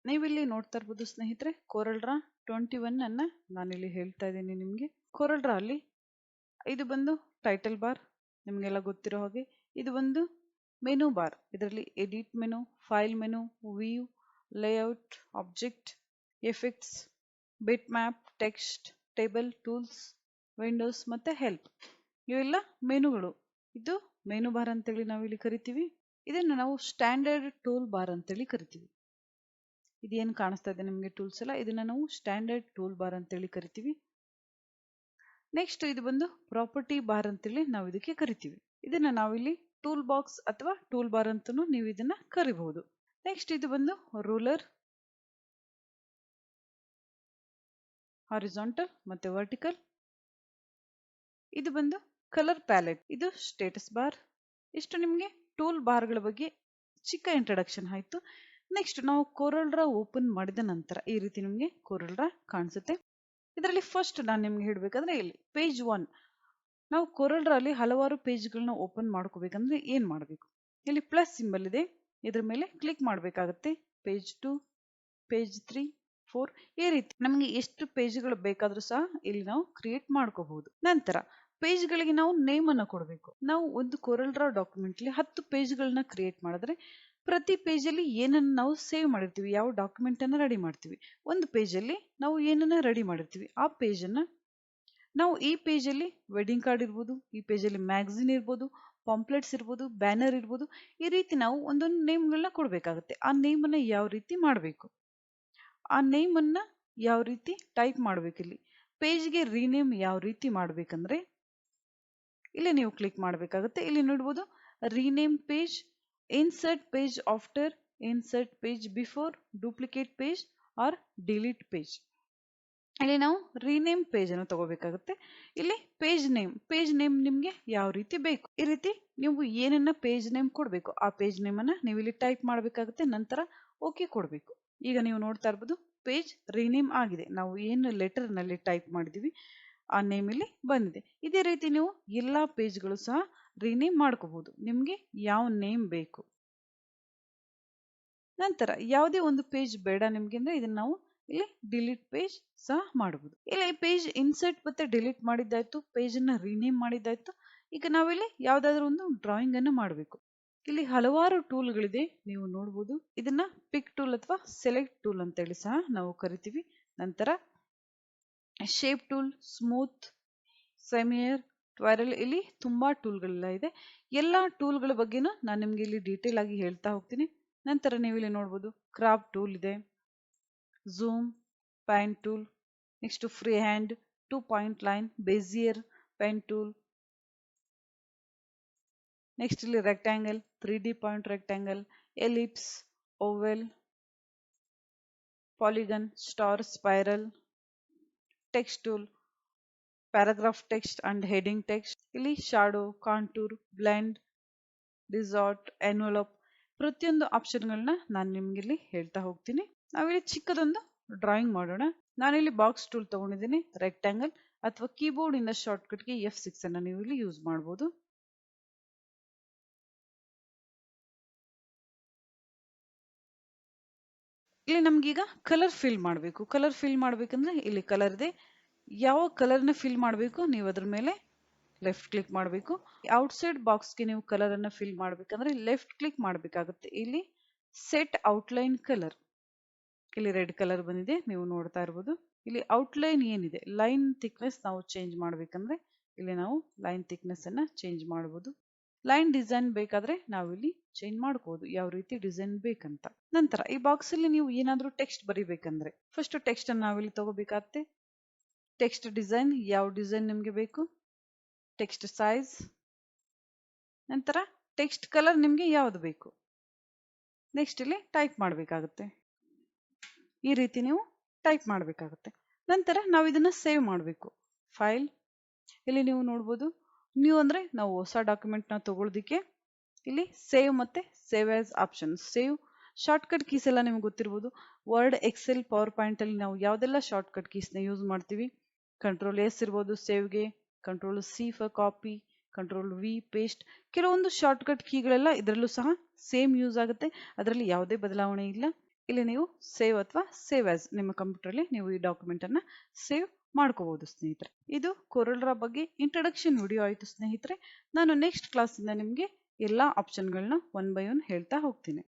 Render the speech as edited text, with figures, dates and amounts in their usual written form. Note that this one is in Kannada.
ನೀವಿಲ್ಲಿ ನೋಡ್ತಾ ಇರ್ಬೋದು ಸ್ನೇಹಿತರೆ, CorelDRAW 21 ಅನ್ನ ನಾನಿಲ್ಲಿ ಹೇಳ್ತಾ ಇದ್ದೀನಿ ನಿಮಗೆ. CorelDRAW ಅಲ್ಲಿ ಇದು ಬಂದು ಟೈಟಲ್ ಬಾರ್, ನಿಮಗೆಲ್ಲ ಗೊತ್ತಿರೋ ಹಾಗೆ. ಇದು ಒಂದು ಮೆನು ಬಾರ್, ಇದರಲ್ಲಿ edit menu, file menu, view, layout, object, effects, bit map, text, table, tools, windows ಮತ್ತೆ ಹೆಲ್ಪ್, ಇವೆಲ್ಲ ಮೆನುಗಳು. ಇದು ಮೆನು ಬಾರ್ ಅಂತೇಳಿ ನಾವಿಲ್ಲಿ ಕರಿತೀವಿ. ಇದನ್ನು ನಾವು ಸ್ಟ್ಯಾಂಡರ್ಡ್ ಟೂಲ್ ಬಾರ್ ಅಂತೇಳಿ ಕರಿತೀವಿ. ಇದೇನು ಕಾಣಿಸ್ತಾ ಇದೆ ನಿಮಗೆ ಟೂಲ್ಸ್ ಎಲ್ಲ, ಇದನ್ನ ನಾವು ಸ್ಟ್ಯಾಂಡರ್ಡ್ ಟೂಲ್ ಬಾರ್ ಅಂತೇಳಿ ಕರಿತೀವಿ. ನೆಕ್ಸ್ಟ್ ಇದು ಬಂದು ಪ್ರಾಪರ್ಟಿ ಬಾರ್ ಅಂತೇಳಿ ನಾವು ಇದಕ್ಕೆ ಕರಿತೀವಿ. ಇದನ್ನ ನಾವಿಲ್ಲಿ ಟೂಲ್ ಬಾಕ್ಸ್ ಅಥವಾ ಟೂಲ್ ಬಾರ್ ಅಂತಲೂ ನೀವು ಇದನ್ನ ಕರಿಬಹುದು. ನೆಕ್ಸ್ಟ್ ಇದು ಬಂದು ರೂಲರ್, ಹಾರಿಜಾಂಟಲ್ ಮತ್ತೆ ವರ್ಟಿಕಲ್. ಇದು ಬಂದು ಕಲರ್ ಪ್ಯಾಲೆಟ್, ಇದು ಸ್ಟೇಟಸ್ ಬಾರ್. ಇಷ್ಟು ನಿಮಗೆ ಟೂಲ್ ಬಾರ್ಗಳ ಬಗ್ಗೆ ಚಿಕ್ಕ ಇಂಟ್ರಡಕ್ಷನ್ ಆಯ್ತು. ನೆಕ್ಸ್ಟ್ ನಾವು CorelDRAW ಓಪನ್ ಮಾಡಿದ ನಂತರ ಈ ರೀತಿ ನಿಮಗೆ CorelDRAW ಕಾಣಿಸುತ್ತೆ. ಇದರಲ್ಲಿ ಫಸ್ಟ್ ನಾನು ನಿಮ್ಗೆ ಹೇಳಬೇಕಂದ್ರೆ ಇಲ್ಲಿ ಪೇಜ್ 1, ನಾವು CorelDRAW ಅಲ್ಲಿ ಹಲವಾರು ಪೇಜ್ಗಳನ್ನ ಓಪನ್ ಮಾಡ್ಕೋಬೇಕಂದ್ರೆ ಏನ್ ಮಾಡಬೇಕು? ಇಲ್ಲಿ ಪ್ಲಸ್ ಸಿಂಬಲ್ ಇದೆ, ಇದ್ರ ಮೇಲೆ ಕ್ಲಿಕ್ ಮಾಡಬೇಕಾಗುತ್ತೆ. ಪೇಜ್ 2, ಪೇಜ್ 3, 4 ಈ ರೀತಿ ನಮಗೆ ಎಷ್ಟು ಪೇಜ್ಗಳು ಬೇಕಾದ್ರೂ ಸಹ ಇಲ್ಲಿ ನಾವು ಕ್ರಿಯೇಟ್ ಮಾಡ್ಕೋಬಹುದು. ನಂತರ ಪೇಜ್ಗಳಿಗೆ ನಾವು ನೇಮ್ ಅನ್ನು ಕೊಡಬೇಕು. ನಾವು ಒಂದು CorelDRAW ಡಾಕ್ಯುಮೆಂಟ್ ಅಲ್ಲಿ 10 ಪೇಜ್ಗಳನ್ನ ಕ್ರಿಯೇಟ್ ಮಾಡಿದ್ರೆ ಪ್ರತಿ ಪೇಜ್ ಅಲ್ಲಿ ಏನನ್ನ ನಾವು ಸೇವ್ ಮಾಡಿರ್ತೀವಿ, ಯಾವ ಡಾಕ್ಯುಮೆಂಟ್ ಅನ್ನ ರೆಡಿ ಮಾಡ್ತೀವಿ, ಒಂದು ಪೇಜ್ ಅಲ್ಲಿ ನಾವು ಏನನ್ನ ರೆಡಿ ಮಾಡಿರ್ತೀವಿ ಆ ಪೇಜ್ ಅನ್ನ ನಾವು ಈ ಪೇಜ್ ಅಲ್ಲಿ ವೆಡ್ಡಿಂಗ್ ಕಾರ್ಡ್ ಇರ್ಬೋದು, ಈ ಪೇಜ್ ಅಲ್ಲಿ ಮ್ಯಾಗಝಿನ್ ಇರ್ಬೋದು, ಪಾಂಪ್ಲೆಟ್ಸ್ ಇರ್ಬೋದು, ಬ್ಯಾನರ್ ಇರ್ಬೋದು, ಈ ರೀತಿ ನಾವು ಒಂದೊಂದು ನೇಮ್ಗಳನ್ನ ಕೊಡಬೇಕಾಗುತ್ತೆ. ಆ ನೇಮ್ ಅನ್ನ ಯಾವ ರೀತಿ ಮಾಡಬೇಕು, ಆ ನೇಮ್ ಅನ್ನ ಯಾವ ರೀತಿ ಟೈಪ್ ಮಾಡಬೇಕು, ಇಲ್ಲಿ ಪೇಜ್ಗೆ ರೀನೇಮ್ ಯಾವ ರೀತಿ ಮಾಡ್ಬೇಕಂದ್ರೆ ಇಲ್ಲಿ ನೀವು ಕ್ಲಿಕ್ ಮಾಡಬೇಕಾಗುತ್ತೆ. ಇಲ್ಲಿ ನೋಡ್ಬೋದು rename page, insert page after, insert page before, duplicate page R delete page. ಇಲ್ಲಿ ನಾವು ರೀನೇಮ್ ಪೇಜ್ ಅನ್ನು ತಗೋಬೇಕಾಗುತ್ತೆ. ಇಲ್ಲಿ ಪೇಜ್ ನೇಮ್ ನಿಮ್ಗೆ ಯಾವ ರೀತಿ ಬೇಕು, ಈ ರೀತಿ ನೀವು ಏನನ್ನ ಪೇಜ್ ನೇಮ್ ಕೊಡಬೇಕು ಆ ಪೇಜ್ ನೇಮ್ ಅನ್ನ ನೀವು ಇಲ್ಲಿ ಟೈಪ್ ಮಾಡಬೇಕಾಗುತ್ತೆ. ನಂತರ ಓಕೆ ಕೊಡಬೇಕು. ಈಗ ನೀವು ನೋಡ್ತಾ ಇರ್ಬೋದು ಪೇಜ್ ರೀನೇಮ್ ಆಗಿದೆ. ನಾವು ಏನು ಲೆಟರ್ ನಲ್ಲಿ ಟೈಪ್ ಮಾಡಿದೀವಿ ಆ ನೇಮ್ ಇಲ್ಲಿ ಬಂದಿದೆ. ಇದೇ ರೀತಿ ನೀವು ಎಲ್ಲಾ ಪೇಜ್ಗಳು ಸಹ ರೀನೇಮ್ ಮಾಡ್ಕೋಬಹುದು, ನಿಮ್ಗೆ ಯಾವ ನೇಮ್ ಬೇಕು. ನಂತರ ಯಾವುದೇ ಒಂದು ಪೇಜ್ ಬೇಡ ನಿಮ್ಗೆ ಅಂದ್ರೆ ಇದನ್ನ ನಾವು ಇಲ್ಲಿ ಡಿಲೀಟ್ ಪೇಜ್ ಸಹ ಮಾಡಬಹುದು. ಇಲ್ಲಿ ಪೇಜ್ ಇನ್ಸರ್ಟ್ ಮತ್ತೆ ಡಿಲೀಟ್ ಮಾಡಿದ್ದಾಯ್ತು, ಪೇಜ್ ಅನ್ನ ರೀನೇಮ್ ಮಾಡಿದ್ದಾಯ್ತು. ಈಗ ನಾವಿಲ್ಲಿ ಯಾವ್ದಾದ್ರು ಒಂದು ಡ್ರಾಯಿಂಗ್ ಅನ್ನು ಮಾಡಬೇಕು. ಇಲ್ಲಿ ಹಲವಾರು ಟೂಲ್ಗಳಿದೆ, ನೀವು ನೋಡಬಹುದು. ಇದನ್ನ ಪಿಕ್ ಟೂಲ್ ಅಥವಾ ಸೆಲೆಕ್ಟ್ ಟೂಲ್ ಅಂತೇಳಿ ಸಹ ನಾವು ಕರಿತೀವಿ. ನಂತರ ಶೇಪ್ ಟೂಲ್, ಸ್ಮೂತ್, ಸೆಮಿಯರ್, ಟ್ವೈರಲ್, ಇಲ್ಲಿ ತುಂಬಾ ಟೂಲ್ಗಳೆಲ್ಲ ಇದೆ. ಎಲ್ಲಾ ಟೂಲ್ಗಳ ಬಗ್ಗೆನೂ ನಾನು ನಿಮ್ಗೆ ಇಲ್ಲಿ ಡೀಟೇಲ್ ಆಗಿ ಹೇಳ್ತಾ ಹೋಗ್ತೀನಿ. ನಂತರ ನೀವು ಇಲ್ಲಿ ನೋಡಬಹುದು ಕ್ರಾಫ್ಟ್ ಟೂಲ್ ಇದೆ, zoom, pan tool, next free hand, 2 point line, bezier, pen tool, next ಇಲ್ಲಿ rectangle, 3D point rectangle, ellipse, oval, polygon, star, spiral, text tool, paragraph text and heading text, ಇಲ್ಲಿ shadow, contour, blend, distort, envelope, ಪ್ರತಿಯೊಂದು ಆಪ್ಷನ್ಗಳನ್ನ ನಾನು ನಿಮ್ಗೆ ಇಲ್ಲಿ ಹೇಳ್ತಾ ಹೋಗ್ತೀನಿ. ನಾವಿಲ್ಲಿ ಚಿಕ್ಕದೊಂದು ಡ್ರಾಯಿಂಗ್ ಮಾಡೋಣ. ನಾನಿಲ್ಲಿ ಬಾಕ್ಸ್ ಟೂಲ್ ತಗೊಂಡಿದ್ದೀನಿ, ರೆಕ್ಟ್ಯಾಂಗಲ್ ಅಥವಾ ಕೀಬೋರ್ಡ್ ಇಂದ ಶಾರ್ಟ್ಕಟ್ಗೆ F6 ಅನ್ನ ನೀವು ಇಲ್ಲಿ ಯೂಸ್ ಮಾಡಬಹುದು. ಇಲ್ಲಿ ನಮ್ಗೀಗ ಕಲರ್ ಫಿಲ್ ಮಾಡಬೇಕು. ಕಲರ್ ಫಿಲ್ ಮಾಡ್ಬೇಕಂದ್ರೆ ಇಲ್ಲಿ ಕಲರ್ ಇದೆ, ಯಾವ ಕಲರ್ನ ಫಿಲ್ ಮಾಡಬೇಕು ನೀವು ಅದ್ರ ಮೇಲೆ ಲೆಫ್ಟ್ ಕ್ಲಿಕ್ ಮಾಡಬೇಕು. ಔಟ್ಸೈಡ್ ಬಾಕ್ಸ್ಗೆ ನೀವು ಕಲರ್ ಅನ್ನ ಫಿಲ್ ಮಾಡ್ಬೇಕಂದ್ರೆ ಲೆಫ್ಟ್ ಕ್ಲಿಕ್ ಮಾಡಬೇಕಾಗುತ್ತೆ. ಇಲ್ಲಿ ಸೆಟ್ ಔಟ್ಲೈನ್ ಕಲರ್, ಇಲ್ಲಿ ರೆಡ್ ಕಲರ್ ಬಂದಿದೆ, ನೀವು ನೋಡ್ತಾ ಇರ್ಬೋದು. ಇಲ್ಲಿ ಔಟ್ಲೈನ್ ಏನಿದೆ, ಲೈನ್ ಥಿಕ್ನೆಸ್ ನಾವು ಚೇಂಜ್ ಮಾಡ್ಬೇಕಂದ್ರೆ ಇಲ್ಲಿ ನಾವು ಲೈನ್ ಥಿಕ್ನೆಸ್ ಅನ್ನ ಚೇಂಜ್ ಮಾಡಬಹುದು. ಲೈನ್ ಡಿಸೈನ್ ಬೇಕಾದ್ರೆ ನಾವು ಇಲ್ಲಿ ಚೇಂಜ್ ಮಾಡ್ಕೋಬಹುದು, ಯಾವ ರೀತಿ ಡಿಸೈನ್ ಬೇಕಂತ. ನಂತರ ಈ ಬಾಕ್ಸ್ ಅಲ್ಲಿ ನೀವು ಏನಾದ್ರೂ ಟೆಕ್ಸ್ಟ್ ಬರಿಬೇಕಂದ್ರೆ ಫಸ್ಟ್ ಟೆಕ್ಸ್ಟ್ ಅನ್ನ ನಾವಿಲ್ಲಿ ತಗೋಬೇಕಾಗುತ್ತೆ. ಟೆಕ್ಸ್ಟ್ ಡಿಸೈನ್, ಯಾವ ಡಿಸೈನ್ ನಿಮ್ಗೆ ಬೇಕು, ಟೆಕ್ಸ್ಟ್ ಸೈಜ್, ನಂತರ ಟೆಕ್ಸ್ಟ್ ಕಲರ್ ನಿಮ್ಗೆ ಯಾವ್ದು ಬೇಕು, ನೆಕ್ಸ್ಟ್ ಇಲ್ಲಿ ಟೈಪ್ ಮಾಡಬೇಕಾಗುತ್ತೆ. ಈ ರೀತಿ ನೀವು ಟೈಪ್ ಮಾಡಬೇಕಾಗುತ್ತೆ. ನಂತರ ನಾವು ಇದನ್ನ ಸೇವ್ ಮಾಡಬೇಕು. ಫೈಲ್, ಇಲ್ಲಿ ನೀವು ನೋಡ್ಬೋದು, ನೀವು ಅಂದ್ರೆ ನಾವು ಹೊಸ ಡಾಕ್ಯುಮೆಂಟ್ ನ ತಗೊಳ್ಳೋದಿಕ್ಕೆ ಇಲ್ಲಿ ಸೇವ್ ಮತ್ತೆ save as option. Save shortcut keys ಎಲ್ಲ ನಿಮ್ಗೆ ಗೊತ್ತಿರ್ಬೋದು. ವರ್ಡ್, ಎಕ್ಸೆಲ್, ಪವರ್ ಪಾಯಿಂಟ್ ಅಲ್ಲಿ ನಾವು ಯಾವ್ದೆಲ್ಲ ಶಾರ್ಟ್ಕಟ್ ಕೀಸ್ ನ ಯೂಸ್ ಮಾಡ್ತೀವಿ. Ctrl+S ಇರ್ಬೋದು ಸೇವ್ಗೆ, Ctrl+C for copy, Ctrl+V paste. ಕೆಲವೊಂದು ಶಾರ್ಟ್ಕಟ್ ಕೀಗಳೆಲ್ಲ ಇದರಲ್ಲೂ ಸಹ ಸೇಮ್ ಯೂಸ್ ಆಗುತ್ತೆ, ಅದರಲ್ಲಿ ಯಾವುದೇ ಬದಲಾವಣೆ ಇಲ್ಲ. ಇಲ್ಲಿ ನೀವು ಸೇವ್ ಅಥವಾ ಸೇವ್ ಆಸ್ ನಿಮ್ಮ ಕಂಪ್ಯೂಟರ್ಲಿ ನೀವು ಈ ಡಾಕ್ಯುಮೆಂಟ್ ಅನ್ನ ಸೇವ್ ಮಾಡ್ಕೋಬಹುದು ಸ್ನೇಹಿತರೆ. ಇದು ಕೊರಲ್ಡ್ರಾ ಬಗ್ಗೆ ಇಂಟ್ರಡಕ್ಷನ್ ವಿಡಿಯೋ ಆಯಿತು ಸ್ನೇಹಿತರೆ. ನಾನು ನೆಕ್ಸ್ಟ್ ಕ್ಲಾಸಿಂದ ನಿಮಗೆ ಎಲ್ಲ ಆಪ್ಷನ್ಗಳನ್ನ ಒನ್ ಬೈ ಒನ್ ಹೇಳ್ತಾ ಹೋಗ್ತೀನಿ.